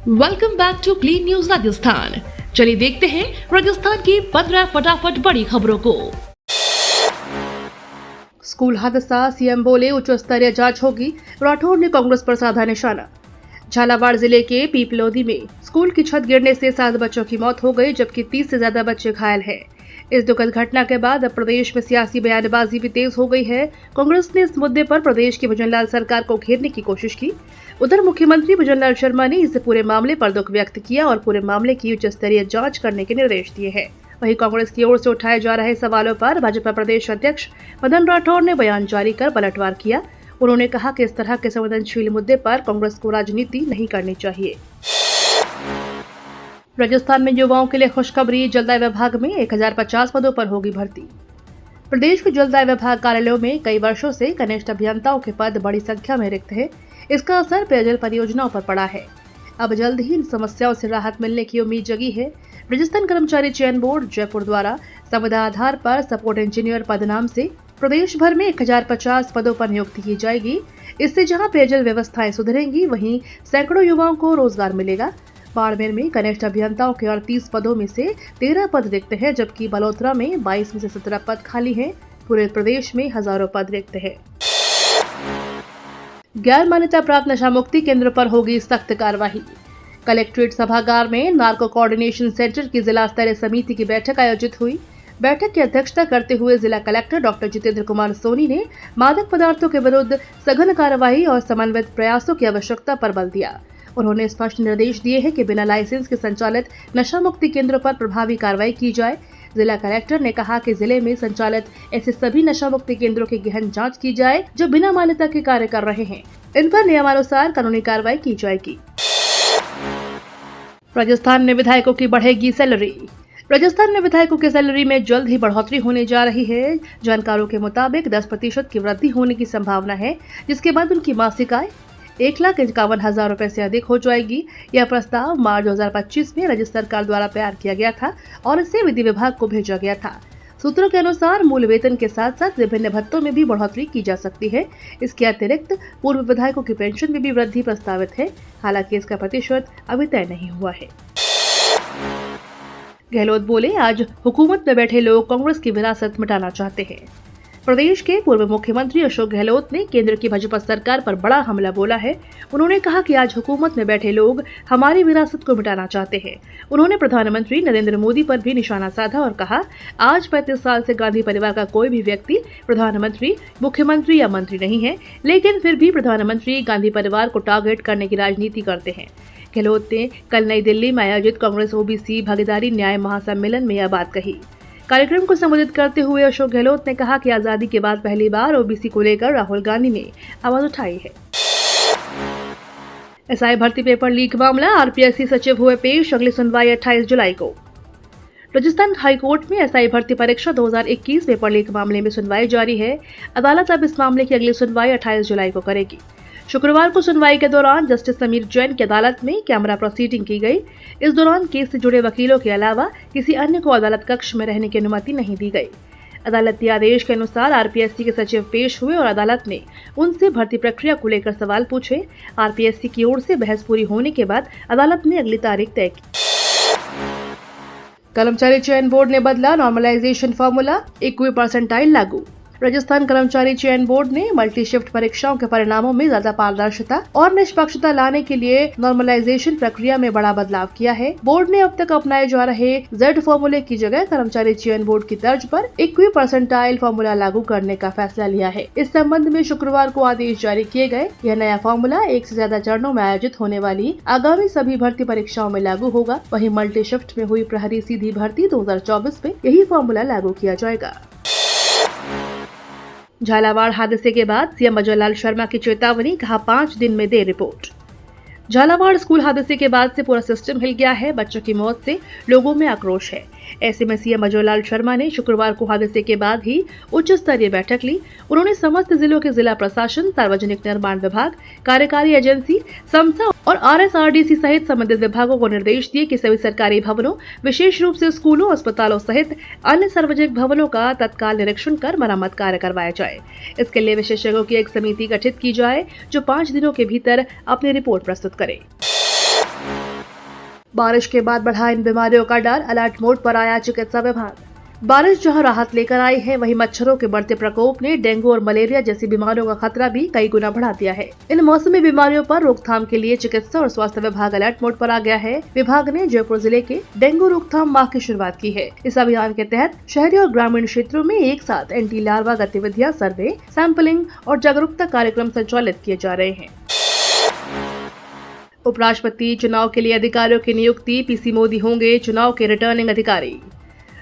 Welcome back to clean news Rajasthan. चलिए देखते हैं राजस्थान की 15 फटाफट बड़ी खबरों को। स्कूल हादसा, सीएम बोले उच्च स्तरीय जांच होगी। राठौर ने कांग्रेस पर साधा निशाना। झालावाड़ जिले के पीपलोदी में स्कूल की छत गिरने से 7 बच्चों की मौत हो गई, जबकि 30 से ज्यादा बच्चे घायल हैं। इस दुखद घटना के बाद अब प्रदेश में सियासी बयानबाजी भी तेज हो गई है। कांग्रेस ने इस मुद्दे पर प्रदेश की भजनलाल सरकार को घेरने की कोशिश की। उधर मुख्यमंत्री भजनलाल शर्मा ने इस पूरे मामले पर दुख व्यक्त किया और पूरे मामले की उच्च स्तरीय जांच करने के निर्देश दिए हैं। वहीं कांग्रेस की ओर से उठाए जा रहे सवालों पर भाजपा प्रदेश अध्यक्ष मदन राठौर ने बयान जारी कर पलटवार किया। उन्होंने कहा कि इस तरह के संवेदनशील मुद्दे पर कांग्रेस को राजनीति नहीं करनी चाहिए। राजस्थान में युवाओं के लिए खुशखबरी, जलदाय विभाग में 1050 पदों पर होगी भर्ती। प्रदेश के जलदाय विभाग कार्यालयों में कई वर्षों से कनिष्ठ अभियंताओं के पद बड़ी संख्या में रिक्त है। इसका असर पेयजल परियोजनाओं पर पड़ा है। अब जल्द ही इन समस्याओं से राहत मिलने की उम्मीद जगी है। राजस्थान कर्मचारी चयन बोर्ड जयपुर द्वारा संविदा आधार पर सपोर्ट इंजीनियर पद नाम से प्रदेश भर में 1050 पदों पर नियुक्ति की जाएगी। इससे जहां पेयजल व्यवस्थाएं सुधरेंगी, वहीं सैकड़ों युवाओं को रोजगार मिलेगा। बाड़मेर में कनिष्ठ अभियंताओं के 38 पदों में से 13 पद रिक्त हैं, जबकि बलोत्रा में 22 में से 17 पद खाली हैं। पूरे प्रदेश में हजारों पद रिक्त हैं। गैर मान्यता प्राप्त नशा मुक्ति केंद्र पर होगी सख्त कार्रवाई। कलेक्ट्रेट सभागार में नार्को कोऑर्डिनेशन सेंटर की जिला स्तरीय समिति की बैठक आयोजित हुई। बैठक की अध्यक्षता करते हुए जिला कलेक्टर डॉक्टर जितेंद्र कुमार सोनी ने मादक पदार्थों के विरुद्ध सघन कार्रवाई और समन्वित प्रयासों की आवश्यकता पर बल दिया। उन्होंने स्पष्ट निर्देश दिए हैं कि बिना लाइसेंस के संचालित नशा मुक्ति केंद्रों पर प्रभावी कार्रवाई की जाए। जिला कलेक्टर ने कहा कि जिले में संचालित ऐसे सभी नशा मुक्ति केंद्रों की गहन जांच की जाए जो बिना मान्यता के कार्य कर रहे हैं। इन पर नियमानुसार कानूनी कार्रवाई की जाएगी। राजस्थान में विधायकों की बढ़ेगी सैलरी। राजस्थान में विधायकों की सैलरी में जल्द ही बढ़ोतरी होने जा रही है। जानकारों के मुताबिक 10% की वृद्धि होने की संभावना है, जिसके बाद उनकी मासिक आय 1,51,000 रुपए से अधिक हो जाएगी। यह प्रस्ताव मार्च 2025 में राज्य सरकार द्वारा तैयार किया गया था और इसे विधि विभाग को भेजा गया था। सूत्रों के अनुसार मूल वेतन के साथ साथ विभिन्न भत्तों में भी बढ़ोतरी की जा सकती है। इसके अतिरिक्त पूर्व विधायकों की पेंशन में भी वृद्धि प्रस्तावित है। हालांकि इसका प्रतिशत अभी तय नहीं हुआ है। गहलोत बोले, आज हुकूमत में बैठे लोग कांग्रेस की विरासत मिटाना चाहते हैं। प्रदेश के पूर्व मुख्यमंत्री अशोक गहलोत ने केंद्र की भाजपा सरकार पर बड़ा हमला बोला है। उन्होंने कहा कि आज हुकूमत में बैठे लोग हमारी विरासत को मिटाना चाहते हैं। उन्होंने प्रधानमंत्री नरेंद्र मोदी पर भी निशाना साधा और कहा, आज 35 साल से गांधी परिवार का कोई भी व्यक्ति प्रधानमंत्री, मुख्यमंत्री या मंत्री नहीं है, लेकिन फिर भी प्रधानमंत्री गांधी परिवार को टारगेट करने की राजनीति करते हैं। गहलोत ने कल नई दिल्ली में आयोजित कांग्रेस ओबीसी भागीदारी न्याय महासम्मेलन में यह बात कही। कार्यक्रम को संबोधित करते हुए अशोक गहलोत ने कहा कि आजादी के बाद पहली बार ओबीसी को लेकर राहुल गांधी ने आवाज उठाई है। एसआई भर्ती पेपर लीक मामला, आरपीएससी सचिव हुए पेश, अगली सुनवाई 28 जुलाई को। राजस्थान हाईकोर्ट में एसआई भर्ती परीक्षा 2021 पेपर लीक मामले में सुनवाई जारी है। अदालत अब इस मामले की अगली सुनवाई 28 जुलाई को करेगी। शुक्रवार को सुनवाई के दौरान जस्टिस समीर जैन की अदालत में कैमरा प्रोसीडिंग की गई। इस दौरान केस से जुड़े वकीलों के अलावा किसी अन्य को अदालत कक्ष में रहने की अनुमति नहीं दी गई। अदालती आदेश के अनुसार आरपीएससी के सचिव पेश हुए और अदालत ने उनसे भर्ती प्रक्रिया को लेकर सवाल पूछे। आरपीएससी की ओर से बहस पूरी होने के बाद अदालत ने अगली तारीख तय की। कर्मचारी चयन बोर्ड ने बदला नॉर्मलाइजेशन फॉर्मूला, 21 परसेंटाइल लागू। राजस्थान कर्मचारी चयन बोर्ड ने मल्टी शिफ्ट परीक्षाओं के परिणामों में ज्यादा पारदर्शिता और निष्पक्षता लाने के लिए नॉर्मलाइजेशन प्रक्रिया में बड़ा बदलाव किया है। बोर्ड ने अब तक अपनाए जा रहे जेड फॉर्मूले की जगह कर्मचारी चयन बोर्ड की तर्ज पर 21 परसेंटाइल फॉर्मूला लागू करने का फैसला लिया है। इस संबंध में शुक्रवार को आदेश जारी किए गए। यह नया फॉर्मूला एक से ज्यादा चरणों में आयोजित होने वाली आगामी सभी भर्ती परीक्षाओं में लागू होगा। वहीं मल्टी शिफ्ट में हुई प्रहरी सीधी भर्ती 2024 में यही फॉर्मूला लागू किया जाएगा। झालावाड़ हादसे के बाद सीएम भजनलाल शर्मा की चेतावनी, कहा 5 दिन में दे रिपोर्ट। झालावाड़ स्कूल हादसे के बाद से पूरा सिस्टम हिल गया है। बच्चों की मौत से लोगों में आक्रोश है। ऐसे में सीएम भजनलाल शर्मा ने शुक्रवार को हादसे के बाद ही उच्च स्तरीय बैठक ली। उन्होंने समस्त जिलों के जिला प्रशासन, सार्वजनिक निर्माण विभाग, कार्यकारी एजेंसी, समसा और आरएसआरडीसी सहित संबंधित विभागों को निर्देश दिए कि सभी सरकारी भवनों, विशेष रूप से स्कूलों, अस्पतालों सहित अन्य सार्वजनिक भवनों का तत्काल निरीक्षण कर मरम्मत कार्य करवाया जाए। इसके लिए विशेषज्ञों की एक समिति गठित की जाए जो 5 दिनों के भीतर अपनी रिपोर्ट प्रस्तुत करे। बारिश के बाद बढ़ा इन बीमारियों का डर, अलर्ट मोड पर आया चिकित्सा विभाग। बारिश जहां राहत लेकर आई है, वहीं मच्छरों के बढ़ते प्रकोप ने डेंगू और मलेरिया जैसी बीमारियों का खतरा भी कई गुना बढ़ा दिया है। इन मौसमी बीमारियों पर रोकथाम के लिए चिकित्सा और स्वास्थ्य विभाग अलर्ट मोड पर आ गया है। विभाग ने जयपुर जिले के डेंगू रोकथाम माह की शुरुआत की है। इस अभियान के तहत शहरी और ग्रामीण क्षेत्रों में एक साथ एंटी लार्वा गतिविधियाँ, सर्वे, सैंपलिंग और जागरूकता कार्यक्रम संचालित किए जा रहे हैं। उपराष्ट्रपति चुनाव के लिए अधिकारियों की नियुक्ति, पीसी मोदी होंगे चुनाव के रिटर्निंग अधिकारी।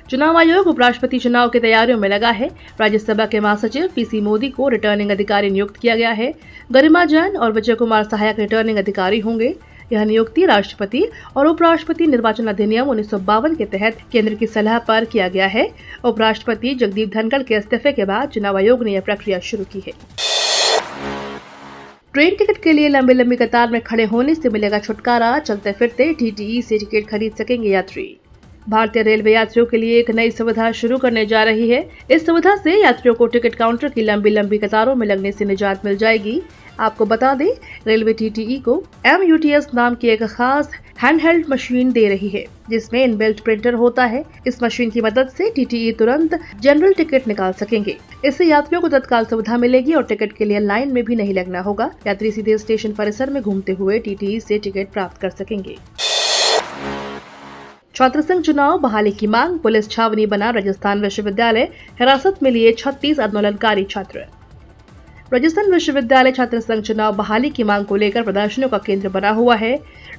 चुनाव आयोग उपराष्ट्रपति चुनाव की तैयारियों में लगा है। राज्यसभा के महासचिव पीसी मोदी को रिटर्निंग अधिकारी नियुक्त किया गया है। गरिमा जैन और विजय कुमार सहायक रिटर्निंग अधिकारी होंगे। यह नियुक्ति राष्ट्रपति और उपराष्ट्रपति निर्वाचन अधिनियम 1952 के तहत केंद्र की सलाह पर किया गया है। उपराष्ट्रपति जगदीप धनखड़ के इस्तीफे के बाद चुनाव आयोग ने यह प्रक्रिया शुरू की है। ट्रेन टिकट के लिए लंबी लंबी कतार में खड़े होने से मिलेगा छुटकारा। चलते फिरते टीटीई से टिकट खरीद सकेंगे यात्री। भारतीय रेलवे यात्रियों के लिए एक नई सुविधा शुरू करने जा रही है। इस सुविधा से यात्रियों को टिकट काउंटर की लंबी लंबी कतारों में लगने से निजात मिल जाएगी। आपको बता दें, रेलवे टीटीई को MUTS नाम की एक खास हैंडहेल्ड मशीन दे रही है, जिसमें इनबिल्ट प्रिंटर होता है। इस मशीन की मदद से टीटीई तुरंत जनरल टिकट निकाल सकेंगे। इससे यात्रियों को तत्काल सुविधा मिलेगी और टिकट के लिए लाइन में भी नहीं लगना होगा। यात्री सीधे स्टेशन परिसर में घूमते हुए टीटीई से टिकट प्राप्त कर सकेंगे। छात्र संघ चुनाव बहाली की मांग, पुलिस छावनी बना राजस्थान विश्वविद्यालय, हिरासत में लिए 36 आंदोलनकारी छात्र। राजस्थान विश्वविद्यालय छात्र संघ चुनाव बहाली की मांग को लेकर प्रदर्शनों का केंद्र बना हुआ है।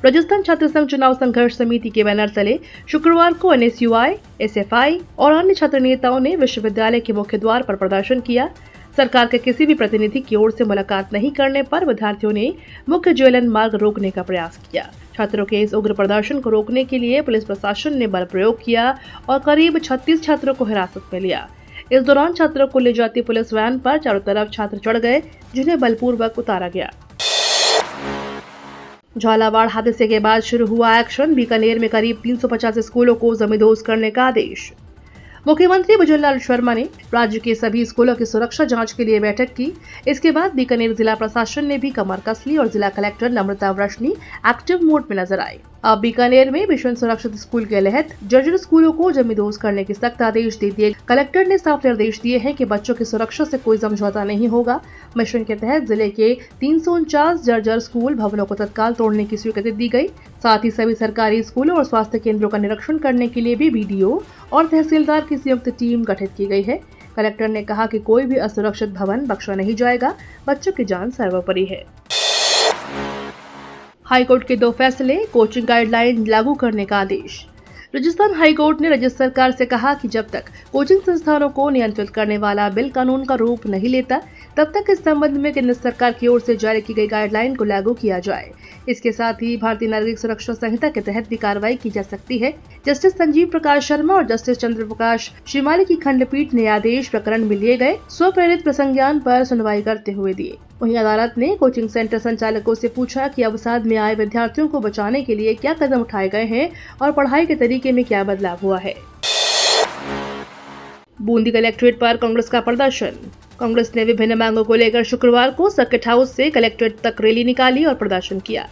राजस्थान छात्र संघ चुनाव संघर्ष समिति के बैनर तले शुक्रवार को NSUI, SFI और अन्य छात्र नेताओं ने विश्वविद्यालय के मुख्य द्वार पर प्रदर्शन किया। सरकार के किसी भी प्रतिनिधि की ओर से मुलाकात नहीं करने पर विद्यार्थियों ने मुख्य ज्वलन मार्ग रोकने का प्रयास किया। छात्रों के इस उग्र प्रदर्शन को रोकने के लिए पुलिस प्रशासन ने बल प्रयोग किया और करीब 36 छात्रों को हिरासत में लिया। इस दौरान छात्रों को ले जाती पुलिस वैन पर चारों तरफ छात्र चढ़ गए, जिन्हें बलपूर्वक उतारा गया। झालावाड़ हादसे के बाद शुरू हुआ एक्शन, बीकानेर में करीब 350 स्कूलों को जमींदोज करने का आदेश। मुख्यमंत्री भजनलाल शर्मा ने राज्य के सभी स्कूलों की सुरक्षा जांच के लिए बैठक की। इसके बाद बीकानेर जिला प्रशासन ने भी कमर कस ली और जिला कलेक्टर नम्रता वृष्णी एक्टिव मोड में नजर आई। अब बीकानेर में मिशन सुरक्षित स्कूल के तहत जर्जर स्कूलों को जमींदोज करने के सख्त आदेश दे दिए। कलेक्टर ने साफ निर्देश दिए हैं कि बच्चों की सुरक्षा से कोई समझौता नहीं होगा। मिशन के तहत जिले के 349 जर्जर स्कूल भवनों को तत्काल तोड़ने की स्वीकृति दी गई। साथ ही सभी सरकारी स्कूलों और स्वास्थ्य केंद्रों का निरीक्षण करने के लिए भी BDO और तहसीलदार की संयुक्त टीम गठित की गई है। कलेक्टर ने कहा कि कोई भी असुरक्षित भवन बख्शा नहीं जाएगा। बच्चों की जान सर्वोपरि है। हाईकोर्ट के 2 फैसले, कोचिंग गाइडलाइन लागू करने का आदेश। राजस्थान हाईकोर्ट ने राज्य सरकार से कहा कि जब तक कोचिंग संस्थानों को नियंत्रित करने वाला बिल कानून का रूप नहीं लेता, तब तक इस संबंध में केंद्र सरकार की ओर से जारी की गई गाइडलाइन को लागू किया जाए। इसके साथ ही भारतीय नागरिक सुरक्षा संहिता के तहत भी कार्रवाई की जा सकती है। जस्टिस संजीव प्रकाश शर्मा और जस्टिस चंद्र प्रकाश श्रीमाली की खंडपीठ ने आदेश प्रकरण में लिए गए स्वप्रेरित प्रसंज्ञान पर सुनवाई करते हुए दिए। वहीं अदालत ने कोचिंग सेंटर संचालकों से पूछा कि अवसाद में आए विद्यार्थियों को बचाने के लिए क्या कदम उठाए गए हैं और पढ़ाई के तरीके में क्या बदलाव हुआ है। बूंदी कलेक्ट्रेट पर कांग्रेस का प्रदर्शन। कांग्रेस ने विभिन्न मांगों को लेकर शुक्रवार को सर्किट हाउस से कलेक्ट्रेट तक रैली निकाली और प्रदर्शन किया।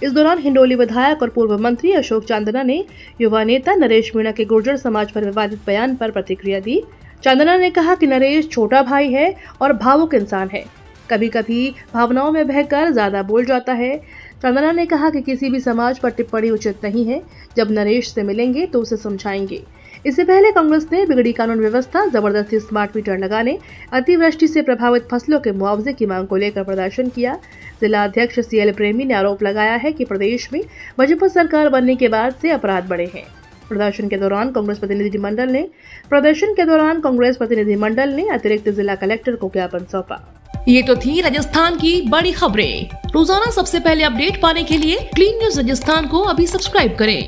इस दौरान हिंडोली विधायक और पूर्व मंत्री अशोक चांदना ने युवा नेता नरेश मीणा के गुर्जर समाज पर विवादित बयान पर प्रतिक्रिया दी। चांदना ने कहा कि नरेश छोटा भाई है और भावुक इंसान है, कभी कभी भावनाओं में बहकर ज्यादा बोल जाता है। चांदना ने कहा कि किसी भी समाज पर टिप्पणी उचित नहीं है। जब नरेश से मिलेंगे तो उसे समझाएंगे। इससे पहले कांग्रेस ने बिगड़ी कानून व्यवस्था, जबरदस्ती स्मार्ट मीटर लगाने, अतिवृष्टि से प्रभावित फसलों के मुआवजे की मांग को लेकर प्रदर्शन किया। जिला अध्यक्ष CL प्रेमी ने आरोप लगाया है कि प्रदेश में भाजपा सरकार बनने के बाद से अपराध बढ़े हैं। प्रदर्शन के दौरान कांग्रेस प्रतिनिधिमंडल ने अतिरिक्त जिला कलेक्टर को ज्ञापन सौंपा। ये तो थी राजस्थान की बड़ी खबरें। रोजाना सबसे पहले अपडेट पाने के लिए क्लीन न्यूज राजस्थान को अभी सब्सक्राइब करें।